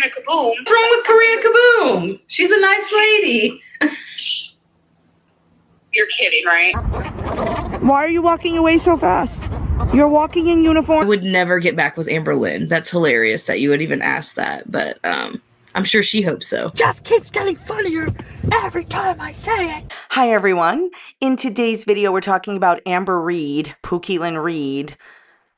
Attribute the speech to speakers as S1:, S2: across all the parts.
S1: Karina Kaboom.
S2: What's wrong with Karina Kaboom? She's a nice lady.
S1: You're kidding, right?
S3: Why are you walking away so fast? You're walking in uniform.
S2: I would never get back with Amberlynn. That's hilarious that you would even ask that, but I'm sure she hopes so.
S3: Just keeps getting funnier every time I say it.
S4: Hi everyone. In today's video, we're talking about Amberlynn Reid,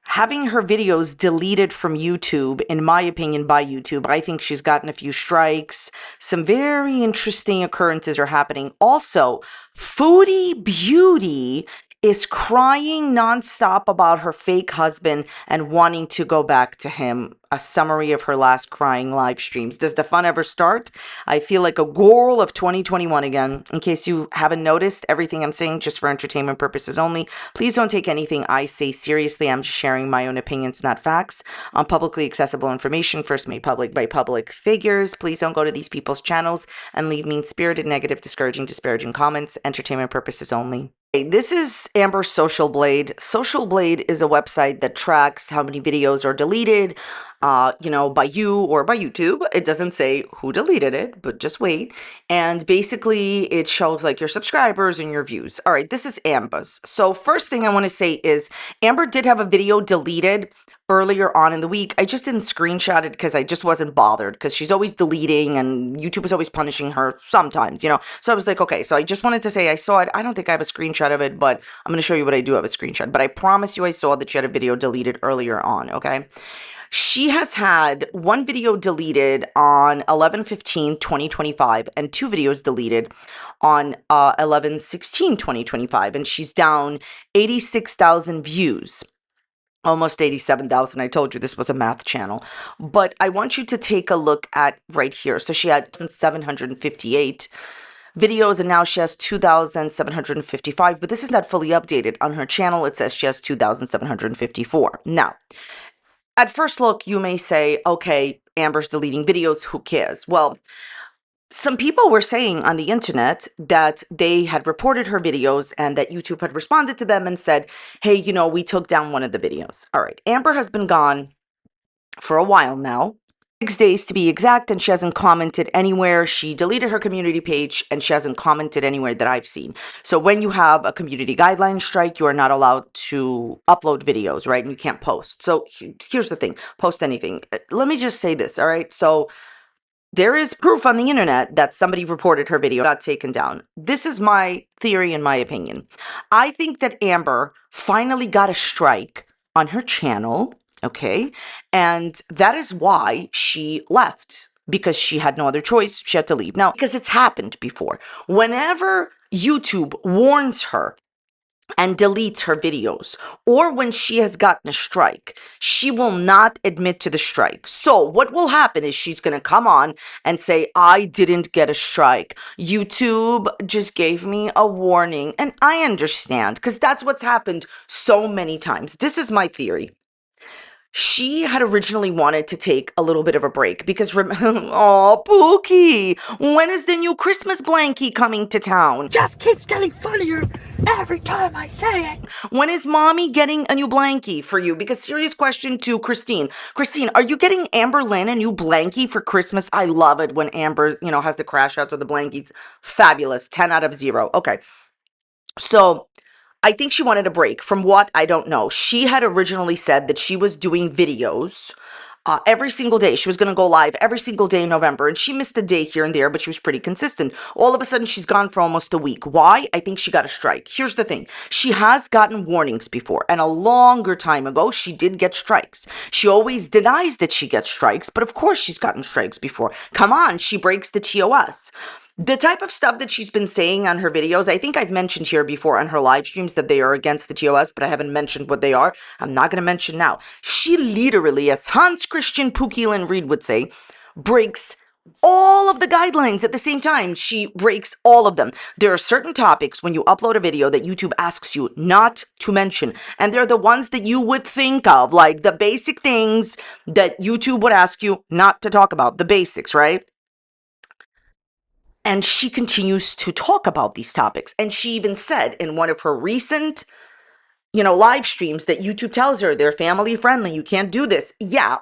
S4: having her videos deleted from YouTube, in my opinion, by YouTube. I think she's gotten a few strikes. Some very interesting occurrences are happening. Also, Foodie Beauty is crying nonstop about her fake husband and wanting to go back to him. A summary of her last crying live streams. Does the fun ever start? I feel like a girl of 2021 again. In case you haven't noticed, everything I'm saying just for entertainment purposes only. Please don't take anything I say seriously. I'm just sharing my own opinions, not facts, on publicly accessible information first made public by public figures. Please don't go to these people's channels and leave mean-spirited, negative, discouraging, disparaging comments. Entertainment purposes only. This is Amber's Social Blade. Social Blade is a website that tracks how many videos are deleted, by you or by YouTube. It doesn't say who deleted it, but just wait. And basically it shows like your subscribers and your views. All right, this is Amber's. So first thing I want to say is Amber did have a video deleted earlier on in the week. I just didn't screenshot it because I just wasn't bothered, because she's always deleting and YouTube is always punishing her sometimes, So I was like, okay, so I just wanted to say I saw it. I don't think I have a screenshot of it, but I'm going to show you what I do have a screenshot. But I promise you I saw that she had a video deleted earlier on, okay? She has had one video deleted on 11/15/2025 and two videos deleted on 11/16/2025, and she's down 86,000 views. Almost 87,000. I told you this was a math channel. But I want you to take a look at right here. So she had 758 videos, and now she has 2,755. But this is not fully updated. On her channel, it says she has 2,754. Now, at first look, you may say, okay, Amber's deleting videos. Who cares? Well, some people were saying on the internet that they had reported her videos and that YouTube had responded to them and said, hey, we took down one of the videos. All right. Amber has been gone for a while now, 6 days to be exact, and she hasn't commented anywhere. She deleted her community page and she hasn't commented anywhere that I've seen. So when you have a community guideline strike, you are not allowed to upload videos, right? And you can't post. So here's the thing, post anything. Let me just say this, all right? So there is proof on the internet that somebody reported her video got taken down. This is my theory and my opinion. I think that Amber finally got a strike on her channel, okay? And that is why she left, because she had no other choice. She had to leave. Now, because it's happened before. Whenever YouTube warns her and deletes her videos, or when she has gotten a strike, she will not admit to the strike. So what will happen is she's going to come on and say, I didn't get a strike. YouTube just gave me a warning. And I understand, because that's what's happened so many times. This is my theory. She had originally wanted to take a little bit of a break because, oh, Pookie, when is the new Christmas blankie coming to town?
S3: Just keeps getting funnier every time I say it.
S4: When is mommy getting a new blankie for you? Because serious question to Christine. Christine, are you getting Amberlynn a new blankie for Christmas? I love it when Amber, has the crash outs with the blankies. Fabulous. 10 out of 0. Okay. So I think she wanted a break. From what? I don't know. She had originally said that she was doing videos every single day. She was going to go live every single day in November, and she missed a day here and there, but she was pretty consistent. All of a sudden, she's gone for almost a week. Why? I think she got a strike. Here's the thing. She has gotten warnings before, and a longer time ago, she did get strikes. She always denies that she gets strikes, but of course she's gotten strikes before. Come on, she breaks the TOS. The type of stuff that she's been saying on her videos, I think I've mentioned here before on her live streams that they are against the TOS, but I haven't mentioned what they are. I'm not going to mention now. She literally, as Hans Christian Amberlynn Reid would say, breaks all of the guidelines at the same time. She breaks all of them. There are certain topics when you upload a video that YouTube asks you not to mention, and they're the ones that you would think of, like the basic things that YouTube would ask you not to talk about, the basics, right? And she continues to talk about these topics. And she even said in one of her recent live streams that YouTube tells her they're family friendly. You can't do this. Yeah,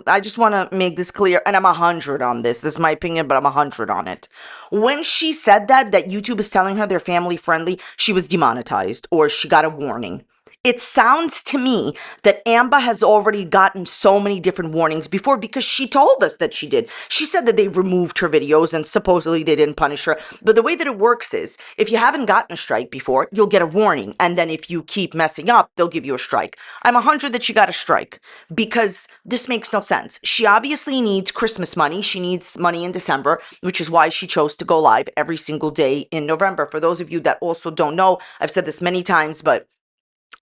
S4: I just want to make this clear, and I'm 100 on this. This is my opinion, but I'm 100 on it. When she said that YouTube is telling her they're family friendly, she was demonetized or she got a warning. It sounds to me that Amber has already gotten so many different warnings before because she told us that she did. She said that they removed her videos and supposedly they didn't punish her. But the way that it works is if you haven't gotten a strike before, you'll get a warning. And then if you keep messing up, they'll give you a strike. I'm 100 that she got a strike because this makes no sense. She obviously needs Christmas money. She needs money in December, which is why she chose to go live every single day in November. For those of you that also don't know, I've said this many times, but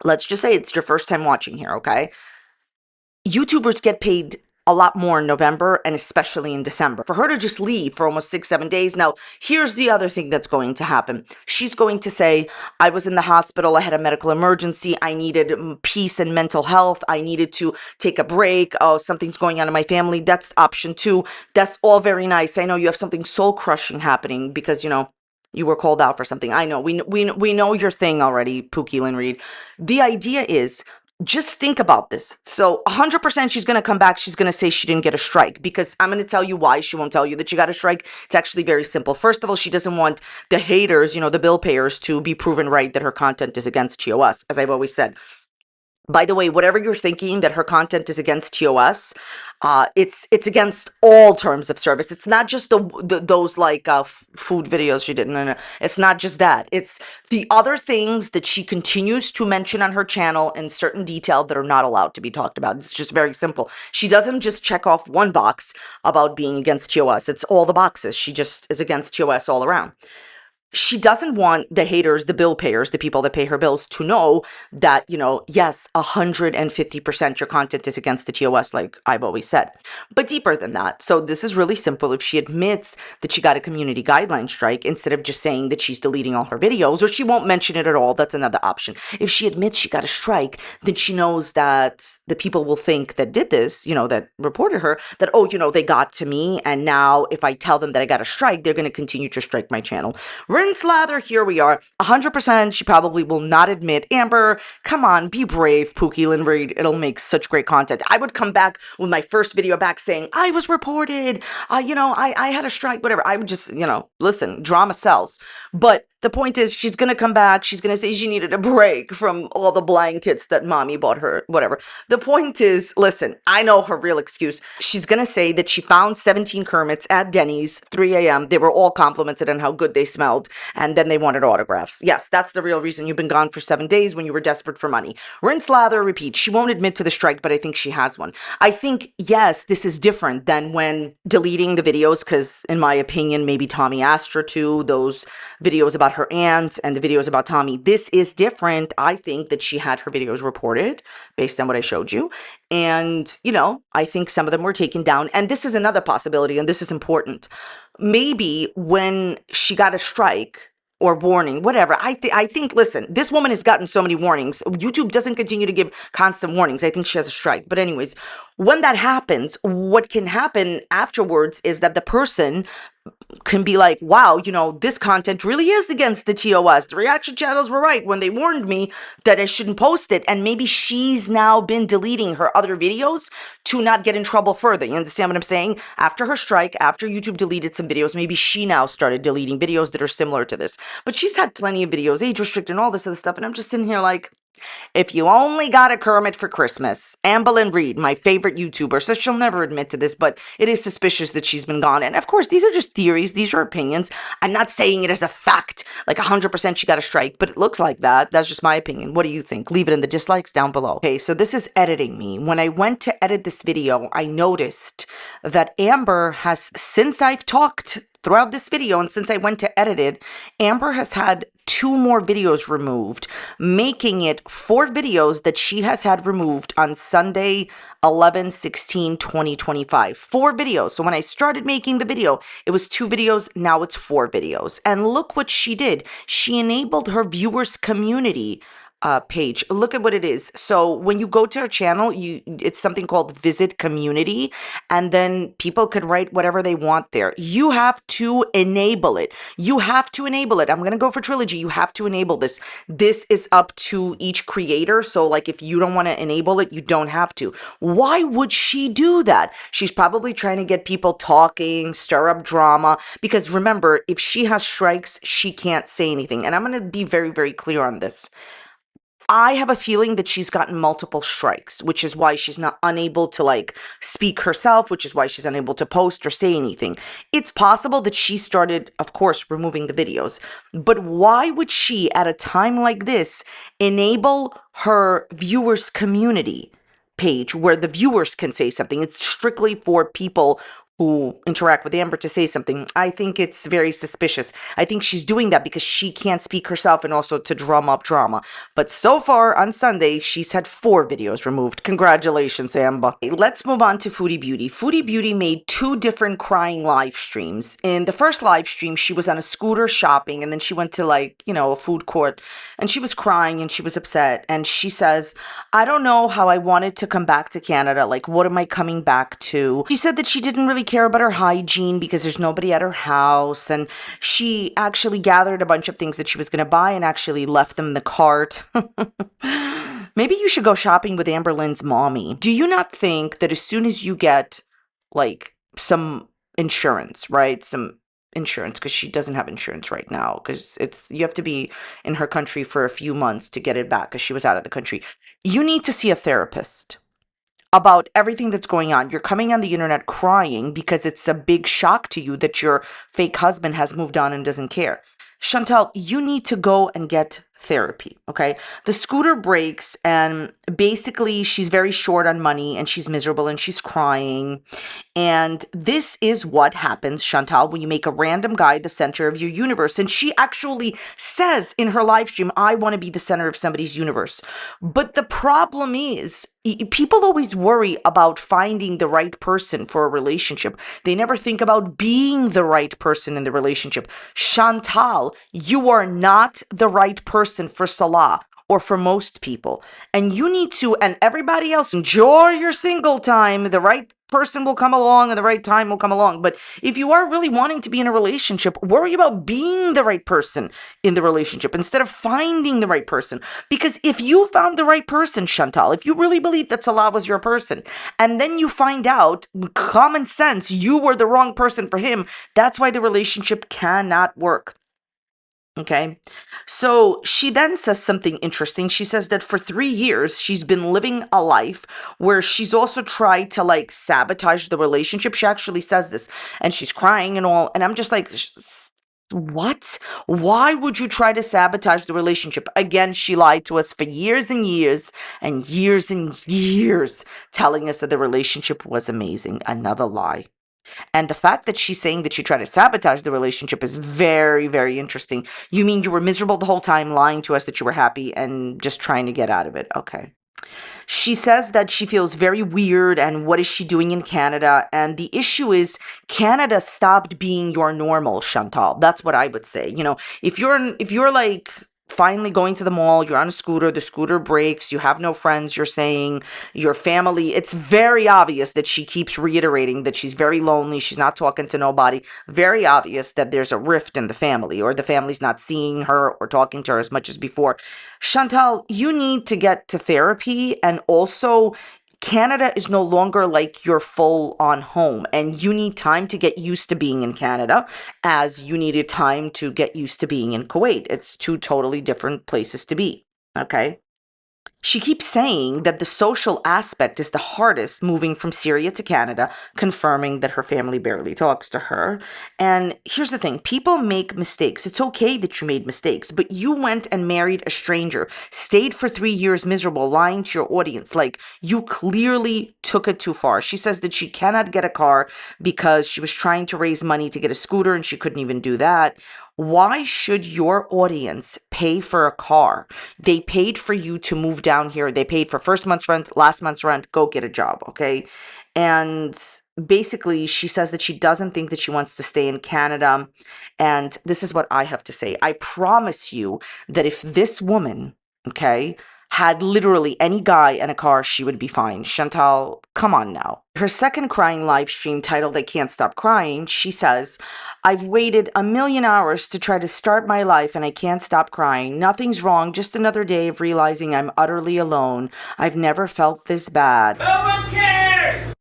S4: let's just say it's your first time watching here, okay? YouTubers get paid a lot more in November and especially in December. For her to just leave for almost 6-7 days. Now, here's the other thing that's going to happen. She's going to say, I was in the hospital, I had a medical emergency, I needed peace and mental health, I needed to take a break, oh, something's going on in my family. That's option 2. That's all very nice. I know you have something soul crushing happening because, you were called out for something. I know. We know your thing already, Amberlynn Reid. The idea is, just think about this. So 100% she's going to come back. She's going to say she didn't get a strike because I'm going to tell you why she won't tell you that she got a strike. It's actually very simple. First of all, she doesn't want the haters, the bill payers, to be proven right that her content is against TOS, as I've always said. By the way, whatever you're thinking that her content is against TOS, it's against all terms of service. It's not just those like food videos she did. No. It's not just that. It's the other things that she continues to mention on her channel in certain detail that are not allowed to be talked about. It's just very simple. She doesn't just check off one box about being against TOS. It's all the boxes. She just is against TOS all around. She doesn't want the haters, the bill payers, the people that pay her bills to know that, yes, 150% your content is against the TOS, like I've always said. But deeper than that. So this is really simple. If she admits that she got a community guideline strike, instead of just saying that she's deleting all her videos, or she won't mention it at all, that's another option. If she admits she got a strike, then she knows that the people will think that did this, that reported her, that, oh, they got to me. And now if I tell them that I got a strike, they're going to continue to strike my channel. Rinse, lather, here we are. 100% she probably will not admit. Amber, come on, be brave, Amberlynn Reid. It'll make such great content. I would come back with my first video back saying, I was reported, I had a strike, whatever. I would just, listen, drama sells. But the point is, she's going to come back. She's going to say she needed a break from all the blankets that mommy bought her, whatever. The point is, listen, I know her real excuse. She's going to say that she found 17 Kermits at Denny's, 3 a.m. They were all complimented on how good they smelled, and then they wanted autographs. Yes, that's the real reason you've been gone for 7 days when you were desperate for money. Rinse, lather, repeat. She won't admit to the strike, but I think she has one. I think, yes, this is different than when deleting the videos, because in my opinion, maybe Tommy asked her to, those videos about her aunt and the videos about Tommy. This is different. I think that she had her videos reported based on what I showed you. And, I think some of them were taken down. And this is another possibility, and this is important. Maybe when she got a strike or warning, whatever, I think, listen, this woman has gotten so many warnings. YouTube doesn't continue to give constant warnings. I think she has a strike. But anyways, when that happens, what can happen afterwards is that the person can be like, wow, this content really is against the TOS. The reaction channels were right when they warned me that I shouldn't post it. And maybe she's now been deleting her other videos to not get in trouble further. You understand what I'm saying? After her strike, after YouTube deleted some videos, maybe she now started deleting videos that are similar to this. But she's had plenty of videos, age restricted and all this other stuff. And I'm just sitting here like, if you only got a Kermit for Christmas, Amberlynn Reid, my favorite YouTuber, so she'll never admit to this, but it is suspicious that she's been gone. And of course, these are just theories. These are opinions. I'm not saying it as a fact, like 100% she got a strike, but it looks like that. That's just my opinion. What do you think? Leave it in the dislikes down below. Okay, so this is editing me. When I went to edit this video, I noticed that Amber has, since I've talked throughout this video and since I went to edit it, Amber has had 2 more videos removed, making it 4 videos that she has had removed on Sunday, 11/16/2025. 4 videos. So when I started making the video, it was 2 videos. Now it's 4 videos. And look what she did. She enabled her viewers community page. Look at what it is. So when you go to her channel, it's something called Visit Community, and then people could write whatever they want there. You have to enable it. You have to enable it. I'm gonna go for Trilogy. You have to enable this. This is up to each creator. So like if you don't want to enable it, you don't have to. Why would she do that? She's probably trying to get people talking, stir up drama, because remember, if she has strikes, she can't say anything. And I'm going to be very, very clear on this. I have a feeling that she's gotten multiple strikes, which is why she's not unable to like speak herself, which is why she's unable to post or say anything. It's possible that she started, of course, removing the videos, but why would she at a time like this enable her viewers community page where the viewers can say something? It's strictly for people who interact with Amber to say something. I think it's very suspicious. I think she's doing that because she can't speak herself and also to drum up drama. But so far on Sunday, she's had 4 videos removed. Congratulations, Amber. Let's move on to Foodie Beauty. Foodie Beauty made 2 different crying live streams. In the first live stream, she was on a scooter shopping, and then she went to like, a food court, and she was crying and she was upset. And she says, I don't know how I wanted to come back to Canada. Like, what am I coming back to? She said that she didn't really care about her hygiene because there's nobody at her house, and she actually gathered a bunch of things that she was going to buy and actually left them in the cart. Maybe you should go shopping with Amberlynn's mommy. Do you not think that as soon as you get like some insurance, right? Some insurance, because she doesn't have insurance right now, because you have to be in her country for a few months to get it back because she was out of the country. You need to see a therapist about everything that's going on. You're coming on the internet crying because it's a big shock to you that your fake husband has moved on and doesn't care. Chantal, you need to go and get therapy, okay? The scooter breaks, and basically she's very short on money, and she's miserable, and she's crying. And this is what happens, Chantal, when you make a random guy the center of your universe. And she actually says in her live stream, I want to be the center of somebody's universe. But the problem is, people always worry about finding the right person for a relationship. They never think about being the right person in the relationship. Chantal, you are not the right person for Salah or for most people. And you need to, and everybody else, enjoy your single time. The right person will come along and the right time will come along. But if you are really wanting to be in a relationship, worry about being the right person in the relationship instead of finding the right person. Because if you found the right person, Chantal, if you really believe that Salah was your person, and then you find out, common sense, you were the wrong person for him, that's why the relationship cannot work. Okay. So she then says something interesting. She says that for 3 years, she's been living a life where she's also tried to like sabotage the relationship. She actually says this, and she's crying and all. And I'm just like, what? Why would you try to sabotage the relationship? Again, she lied to us for years and years and years and years, telling us that the relationship was amazing. Another lie. And the fact that she's saying that she tried to sabotage the relationship is very, very interesting. You mean you were miserable the whole time, lying to us that you were happy and just trying to get out of it? Okay. She says that she feels very weird and what is she doing in Canada? And the issue is Canada stopped being your normal, Chantal. That's what I would say. If you're like finally going to the mall, you're on a scooter, the scooter breaks, you have no friends, you're saying your family, it's very obvious that she keeps reiterating that she's very lonely, she's not talking to nobody. Very obvious that there's a rift in the family, or the family's not seeing her or talking to her as much as before. Chantal, you need to get to therapy, and also Canada is no longer like your full-on home, and you need time to get used to being in Canada as you needed time to get used to being in Kuwait. It's 2 totally different places to be, okay? She keeps saying that the social aspect is the hardest moving from Syria to Canada, confirming that her family barely talks to her. And here's the thing, people make mistakes. It's okay that you made mistakes, but you went and married a stranger, stayed for 3 years miserable, lying to your audience. Like, you clearly took it too far. She says that she cannot get a car because she was trying to raise money to get a scooter and she couldn't even do that. Why should your audience pay for a car? They paid for you to move down here. They paid for first month's rent, last month's rent. Go get a job, okay? And basically, she says that she doesn't think that she wants to stay in Canada. And this is what I have to say. I promise you that if this woman okay, had literally any guy and a car, she would be fine. Chantal, come on now. Her second crying live stream titled I Can't Stop Crying, she says, I've waited a million hours to try to start my life and I can't stop crying. Nothing's wrong, just another day of realizing I'm utterly alone. I've never felt this bad. No one cares!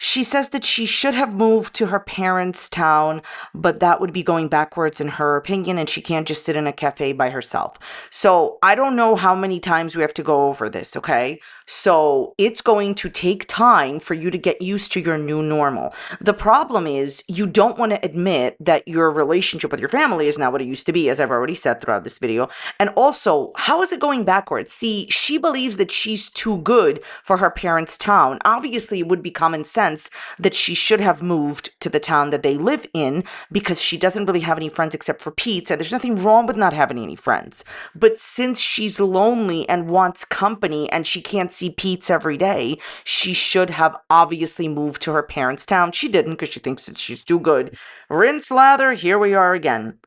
S4: She says that she should have moved to her parents' town, but that would be going backwards in her opinion, and she can't just sit in a cafe by herself. So I don't know how many times we have to go over this, okay? So it's going to take time for you to get used to your new normal. The problem is you don't want to admit that your relationship with your family is not what it used to be, as I've already said throughout this video. And also, how is it going backwards? See, she believes that she's too good for her parents' town. Obviously, it would be common sense that she should have moved to the town that they live in because she doesn't really have any friends except for Pete. And there's nothing wrong with not having any friends. But since she's lonely and wants company and she can't see Pete's every day, she should have obviously moved to her parents' town. She didn't because she thinks that she's too good. Rinse, lather, here we are again.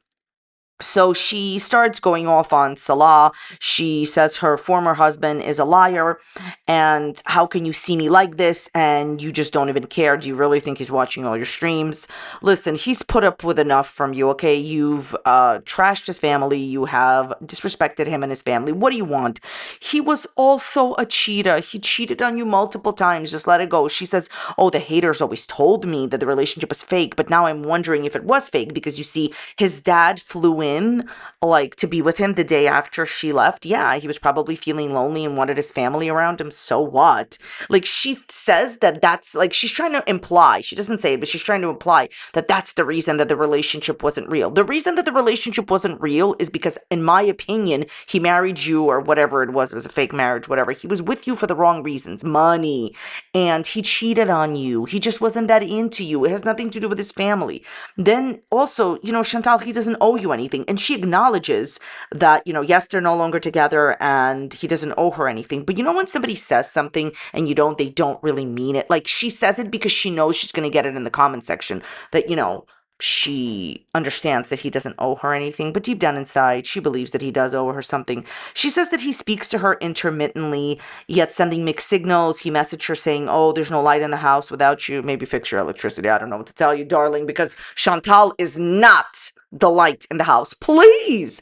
S4: So she starts going off on Salah. She says her former husband is a liar. And how can you see me like this? And you just don't even care. Do you really think he's watching all your streams? Listen, he's put up with enough from you, okay? You've trashed his family. You have disrespected him and his family. What do you want? He was also a cheater. He cheated on you multiple times. Just let it go. She says, oh, the haters always told me that the relationship was fake. But now I'm wondering if it was fake because you see, his dad flew in like to be with him the day after she left. Yeah, he was probably feeling lonely and wanted his family around him. So what? Like she says that that's like she's trying to imply, she doesn't say it, but she's trying to imply that that's the reason that the relationship wasn't real. The reason that the relationship wasn't real is because, in my opinion, he married you or whatever it was a fake marriage, whatever. He was with you for the wrong reasons, money, and he cheated on you. He just wasn't that into you. It has nothing to do with his family. Then also, Chantal, he doesn't owe you anything. And she acknowledges that, yes, they're no longer together and he doesn't owe her anything. But when somebody says something and they don't really mean it. Like she says it because she knows she's going to get it in the comment section that, she understands that he doesn't owe her anything, but deep down inside, she believes that he does owe her something. She says that he speaks to her intermittently, yet sending mixed signals. He messaged her saying, oh, there's no light in the house without you. Maybe fix your electricity. I don't know what to tell you, darling, because Chantal is not the light in the house. Please,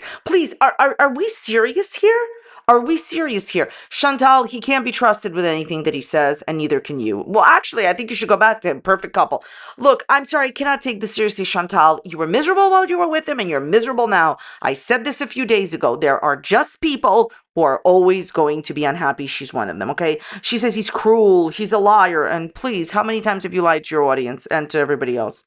S4: are we serious here? Are we serious here? Chantal, he can't be trusted with anything that he says, and neither can you. Well, actually, I think you should go back to him. Perfect couple. Look, I'm sorry, I cannot take this seriously, Chantal. You were miserable while you were with him, and you're miserable now. I said this a few days ago. There are just people who are always going to be unhappy. She's one of them, okay? She says he's cruel, he's a liar, and please, how many times have you lied to your audience and to everybody else?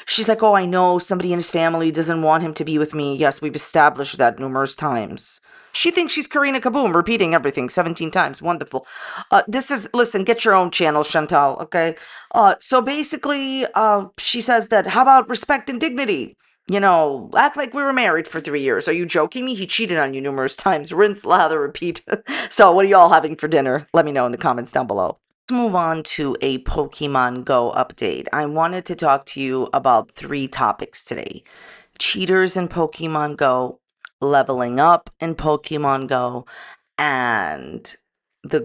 S4: She's like, oh, I know somebody in his family doesn't want him to be with me. Yes, we've established that numerous times. She thinks she's Karina Kaboom, repeating everything 17 times. Wonderful. Listen, get your own channel, Chantal, okay? So basically, she says that, how about respect and dignity? Act like we were married for 3 years. Are you joking me? He cheated on you numerous times. Rinse, lather, repeat. So what are you all having for dinner? Let me know in the comments down below. Let's move on to a Pokemon Go update. I wanted to talk to you about 3 topics today. Cheaters in Pokemon Go, leveling up in Pokemon Go, and the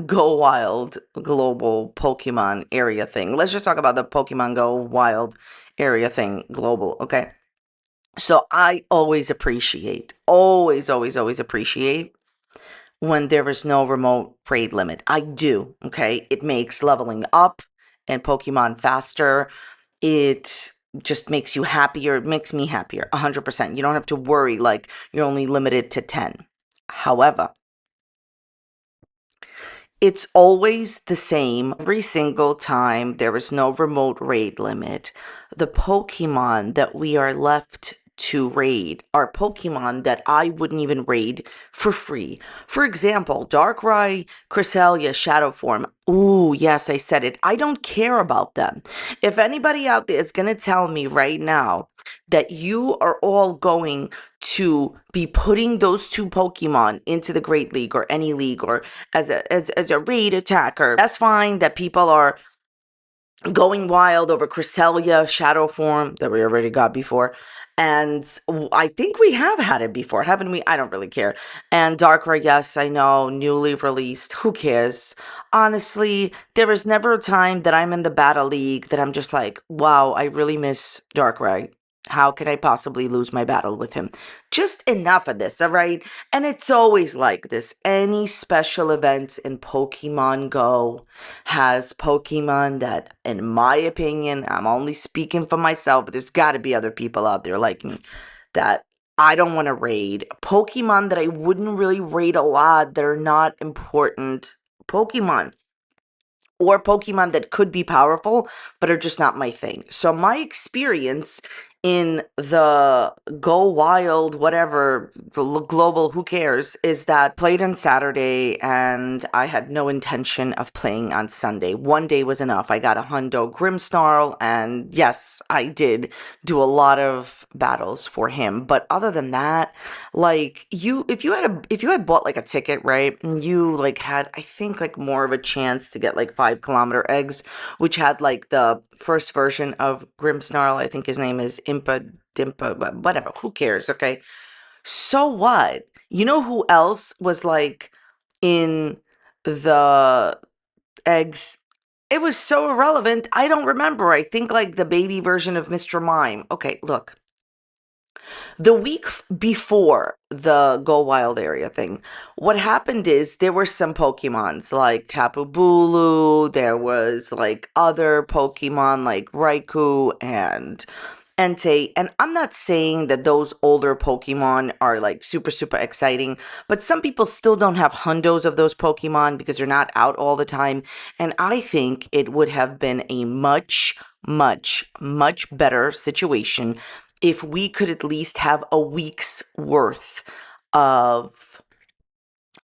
S4: Go Wild global Pokemon area thing. Let's just talk about the Pokemon Go Wild area thing global, okay? So I always appreciate, always appreciate when there is no remote raid limit. I do, okay? It makes leveling up and Pokemon faster. It just makes you happier. It makes me happier, 100%. You don't have to worry like you're only limited to 10. However, it's always the same every single time there is no remote raid limit. The Pokemon that we are left to raid are Pokemon that I wouldn't even raid for free. For example, Darkrai, Cresselia, Shadow Form. Ooh, yes, I said it. I don't care about them. If anybody out there is going to tell me right now that you are all going to be putting those 2 Pokemon into the Great League or any league or as a raid attacker, that's fine that people are going wild over Cresselia shadow form that we already got before. And I think we have had it before, haven't we? I don't really care. And Darkrai, yes, I know, newly released. Who cares? Honestly, there is never a time that I'm in the Battle League that I'm just like, wow, I really miss Darkrai. How can I possibly lose my battle with him? Just enough of this, all right? And it's always like this. Any special events in Pokemon Go has Pokemon that, in my opinion, I'm only speaking for myself, but there's got to be other people out there like me that I don't want to raid. Pokemon that I wouldn't really raid a lot that are not important Pokemon. Or Pokemon that could be powerful, but are just not my thing. So my experience in the Go Wild, whatever, global, who cares, is that played on Saturday and I had no intention of playing on Sunday. One day was enough. I got a Hundo Grimmsnarl, and yes, I did do a lot of battles for him. But other than that, like if you had bought like a ticket, right, and you like had, I think, like more of a chance to get like 5 kilometer eggs, which had like the first version of Grimmsnarl. I think his name is Dimpa, whatever, who cares, okay? So what? You know who else was like in the eggs? It was so irrelevant, I don't remember. I think like the baby version of Mr. Mime. Okay, look, the week before the Go Wild area thing, what happened is there were some Pokemons like Tapu Bulu, there was like other Pokemon like Raikou and Entei, and I'm not saying that those older Pokemon are like super, super exciting, but some people still don't have hundos of those Pokemon because they're not out all the time. And I think it would have been a much, much, much better situation if we could at least have a week's worth of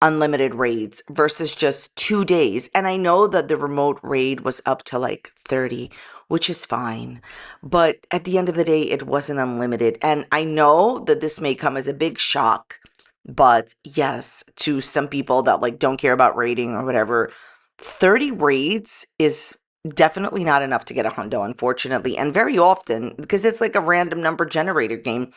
S4: unlimited raids versus just 2 days. And I know that the remote raid was up to like 30, which is fine. But at the end of the day, it wasn't unlimited. And I know that this may come as a big shock, but yes, to some people that like don't care about raiding or whatever, 30 raids is definitely not enough to get a hundo, unfortunately. And very often, because it's like a random number generator game,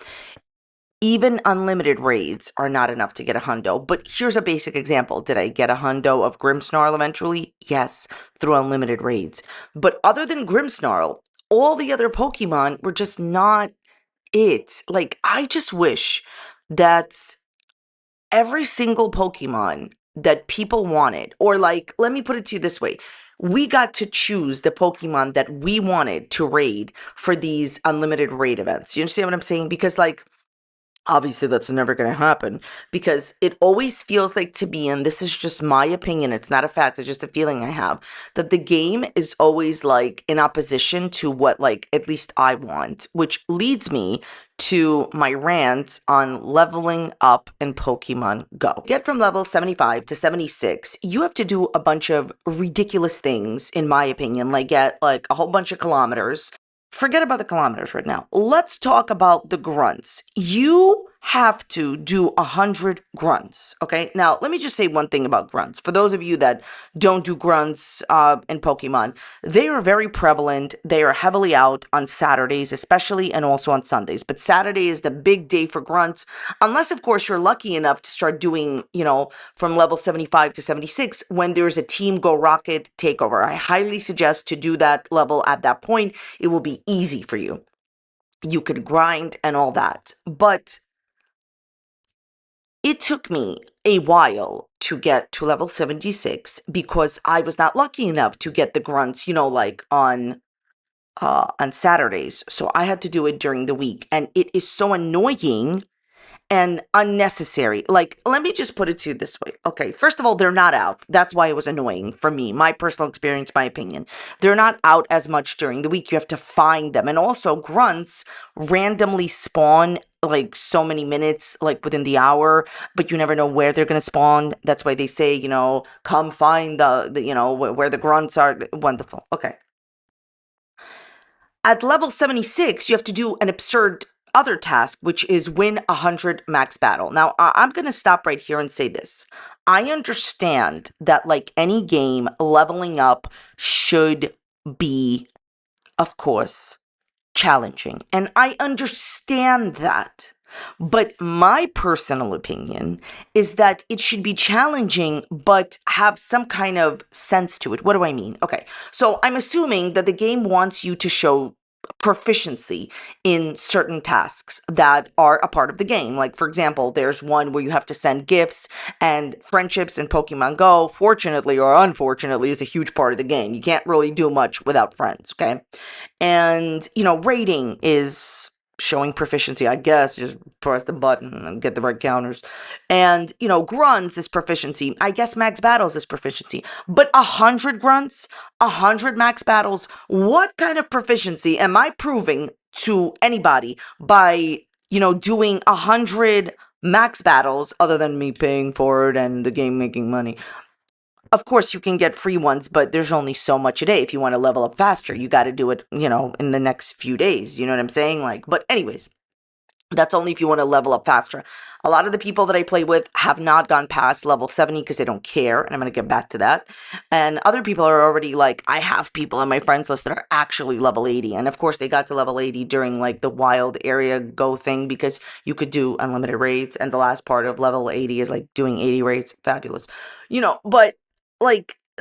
S4: even unlimited raids are not enough to get a hundo. But here's a basic example. Did I get a hundo of Grimmsnarl eventually? Yes, through unlimited raids. But other than Grimmsnarl, all the other Pokemon were just not it. Like, I just wish that every single Pokemon that people wanted, or like, let me put it to you this way. We got to choose the Pokemon that we wanted to raid for these unlimited raid events. You understand what I'm saying? Because like, obviously that's never going to happen, because it always feels like to me, and this is just my opinion, it's not a fact, it's just a feeling I have, that the game is always like in opposition to what like at least I want, which leads me to my rant on leveling up in Pokemon Go. Get from level 75 to 76, you have to do a bunch of ridiculous things, in my opinion, like get like a whole bunch of kilometers. Forget about the kilometers right now. Let's talk about the grunts. You have to do 100 grunts, okay? Now, let me just say one thing about grunts. For those of you that don't do grunts in Pokemon, they are very prevalent. They are heavily out on Saturdays, especially, and also on Sundays. But Saturday is the big day for grunts, unless, of course, you're lucky enough to start doing, from level 75 to 76 when there's a Team Go Rocket takeover. I highly suggest to do that level at that point. It will be easy for you. You could grind and all that. But it took me a while to get to level 76 because I was not lucky enough to get the grunts, like on Saturdays. So I had to do it during the week, and it is so annoying and unnecessary. Like, let me just put it to you this way. Okay, first of all, they're not out. That's why it was annoying for me. My personal experience, my opinion. They're not out as much during the week. You have to find them. And also, grunts randomly spawn like so many minutes, like within the hour, but you never know where they're going to spawn. That's why they say, come find where the grunts are. Wonderful. Okay. At level 76, you have to do an absurd other task, which is win 100 max battle. Now, I'm going to stop right here and say this. I understand that, like any game, leveling up should be, of course, challenging. And I understand that. But my personal opinion is that it should be challenging, but have some kind of sense to it. What do I mean? Okay, so I'm assuming that the game wants you to show proficiency in certain tasks that are a part of the game. Like, for example, there's one where you have to send gifts, and friendships in Pokemon Go, fortunately or unfortunately, is a huge part of the game. You can't really do much without friends, okay? And, rating is showing proficiency, I guess. Just press the button and get the right counters. And, grunts is proficiency. I guess max battles is proficiency. But 100 grunts, 100 max battles, what kind of proficiency am I proving to anybody by, doing 100 max battles other than me paying for it and the game making money? Of course, you can get free ones, but there's only so much a day. If you want to level up faster, you got to do it, in the next few days. You know what I'm saying? But anyways, that's only if you want to level up faster. A lot of the people that I play with have not gone past level 70 because they don't care. And I'm going to get back to that. And other people are already I have people on my friends list that are actually level 80. And of course, they got to level 80 during the wild area go thing because you could do unlimited raids. And the last part of level 80 is doing 80 raids. Fabulous. But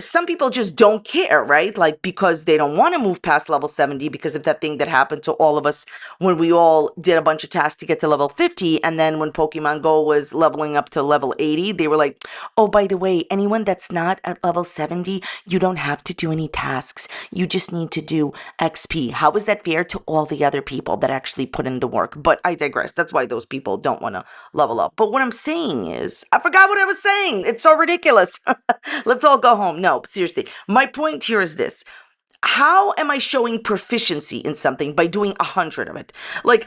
S4: some people just don't care, right? Because they don't want to move past level 70 because of that thing that happened to all of us when we all did a bunch of tasks to get to level 50. And then when Pokemon Go was leveling up to level 80, they were like, oh, by the way, anyone that's not at level 70, you don't have to do any tasks. You just need to do XP. How is that fair to all the other people that actually put in the work? But I digress. That's why those people don't want to level up. But what I'm saying is, I forgot what I was saying. It's so ridiculous. Let's all go home. No, seriously. My point here is this. How am I showing proficiency in something by doing 100 of it?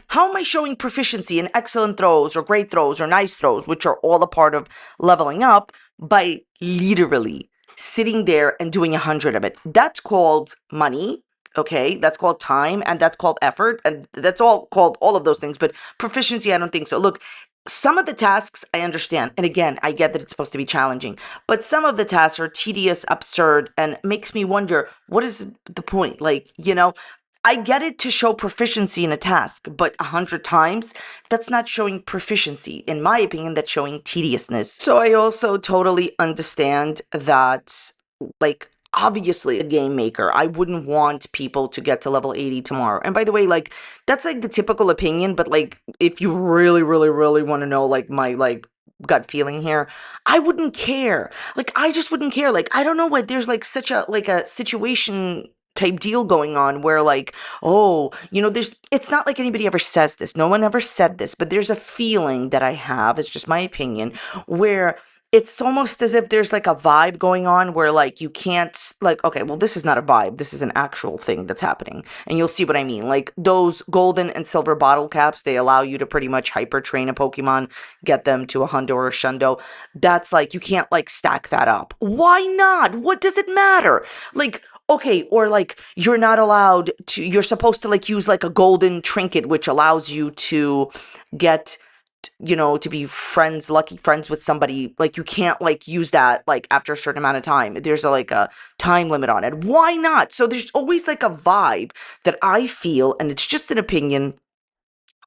S4: How am I showing proficiency in excellent throws or great throws or nice throws, which are all a part of leveling up, by literally sitting there and doing 100 of it? That's called money. Okay, that's called time, and that's called effort, and that's all called all of those things. But proficiency, I don't think so. Look, some of the tasks I understand, and again, I get that it's supposed to be challenging, but some of the tasks are tedious, absurd, and makes me wonder, what is the point? I get it to show proficiency in a task, but 100 times, that's not showing proficiency. In my opinion, that's showing tediousness. So I also totally understand that, obviously a game maker, I wouldn't want people to get to level 80 tomorrow. And by the way, that's the typical opinion, but if you really, really, really want to know my gut feeling here, I wouldn't care. I just wouldn't care. I don't know what there's such a situation type deal going on where oh, there's, it's not like anybody ever says this. No one ever said this, but there's a feeling that I have, it's just my opinion, where it's almost as if there's a vibe going on where you can't okay, well, this is not a vibe, this is an actual thing that's happening, and you'll see what I mean. Those golden and silver bottle caps, they allow you to pretty much hyper train a Pokemon, get them to a hundo or a shundo. That's you can't stack that up. Why not? What does it matter? Okay, or you're not allowed to, you're supposed to use a golden trinket which allows you to get to be lucky friends with somebody. You can't use that after a certain amount of time. There's a time limit on it. Why not? So there's always a vibe that I feel, and it's just an opinion,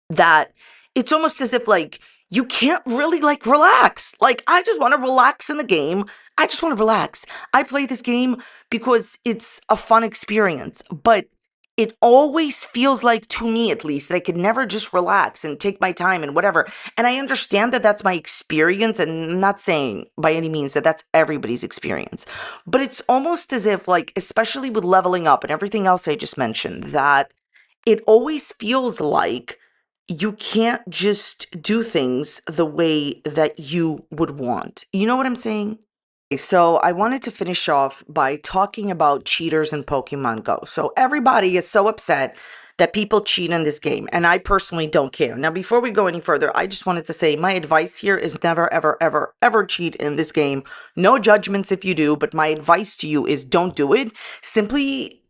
S4: that it's almost as if you can't really relax. I just want to relax in the game. I just want to relax. I play this game because it's a fun experience, but it always feels to me at least, that I could never just relax and take my time and whatever. And I understand that that's my experience, and I'm not saying by any means that that's everybody's experience, but it's almost as if especially with leveling up and everything else I just mentioned, that it always feels like you can't just do things the way that you would want. You know what I'm saying? So I wanted to finish off by talking about cheaters in Pokemon Go. So everybody is so upset that people cheat in this game, and I personally don't care. Now, before we go any further, I just wanted to say my advice here is never, ever, ever, ever cheat in this game. No judgments if you do, but my advice to you is don't do it. Simply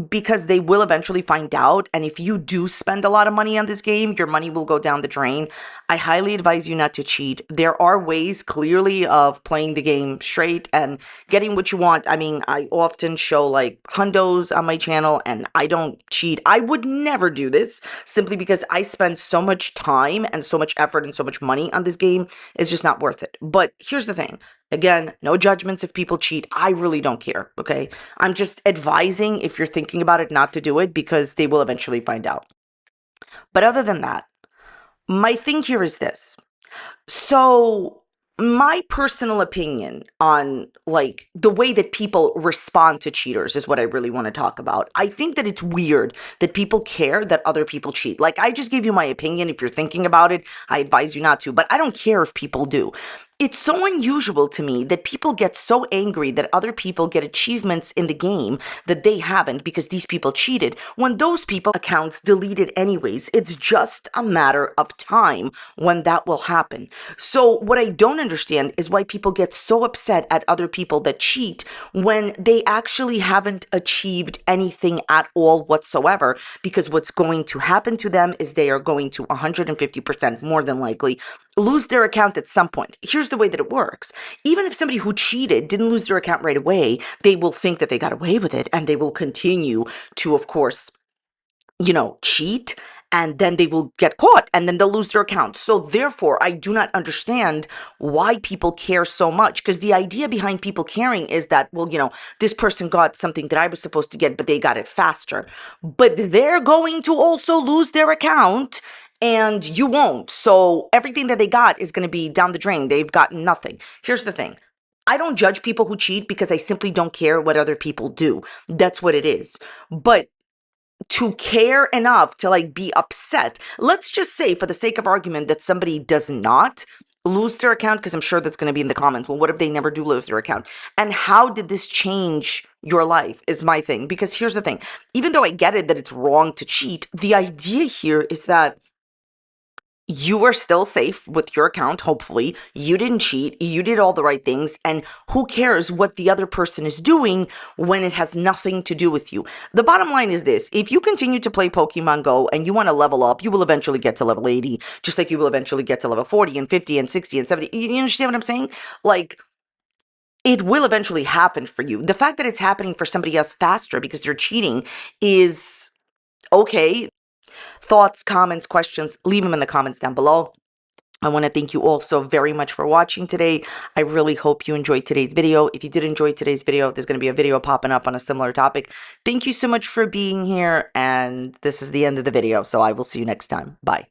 S4: because they will eventually find out. And if you do spend a lot of money on this game, your money will go down the drain. I highly advise you not to cheat. There are ways clearly of playing the game straight and getting what you want. I mean, I often show like hundos on my channel and I don't cheat. I would never do this simply because I spend so much time and so much effort and so much money on this game. It's just not worth it. But here's the thing. Again, no judgments if people cheat. I really don't care, okay? I'm just advising, if you're thinking about it, not to do it because they will eventually find out. But other than that, my thing here is this. So, my personal opinion on like the way that people respond to cheaters is what I really want to talk about. I think that it's weird that people care that other people cheat. Like, I just gave you my opinion. If you're thinking about it, I advise you not to, but I don't care if people do. It's so unusual to me that people get so angry that other people get achievements in the game that they haven't because these people cheated, when those people accounts deleted anyways. It's just a matter of time when that will happen. So what I don't understand is why people get so upset at other people that cheat when they actually haven't achieved anything at all whatsoever, because what's going to happen to them is they are going to 150% more than likely lose their account at some point. Here's the way that it works. Even if somebody who cheated didn't lose their account right away, they will think that they got away with it and they will continue to, of course, cheat, and then they will get caught and then they'll lose their account. So therefore, I do not understand why people care so much, because the idea behind people caring is that, well, this person got something that I was supposed to get, but they got it faster. But they're going to also lose their account and you won't. So everything that they got is going to be down the drain. They've gotten nothing. Here's the thing. I don't judge people who cheat because I simply don't care what other people do. That's what it is. But to care enough to like be upset, let's just say for the sake of argument that somebody does not lose their account, because I'm sure that's going to be in the comments. Well, what if they never do lose their account? And how did this change your life is my thing. Because here's the thing. Even though I get it that it's wrong to cheat, the idea here is that you are still safe with your account. Hopefully you didn't cheat, you did all the right things, and who cares what the other person is doing when it has nothing to do with you. The bottom line is this: if you continue to play Pokemon Go and you want to level up, you will eventually get to level 80, just like you will eventually get to level 40 and 50 and 60 and 70. You understand what I'm saying? Like, it will eventually happen for you. The fact that it's happening for somebody else faster because they're cheating is okay. Thoughts, comments, questions, leave them in the comments down below. I want to thank you all so very much for watching today. I really hope you enjoyed today's video. If you did enjoy today's video, there's going to be a video popping up on a similar topic. Thank you so much for being here, and this is the end of the video, so I will see you next time. Bye.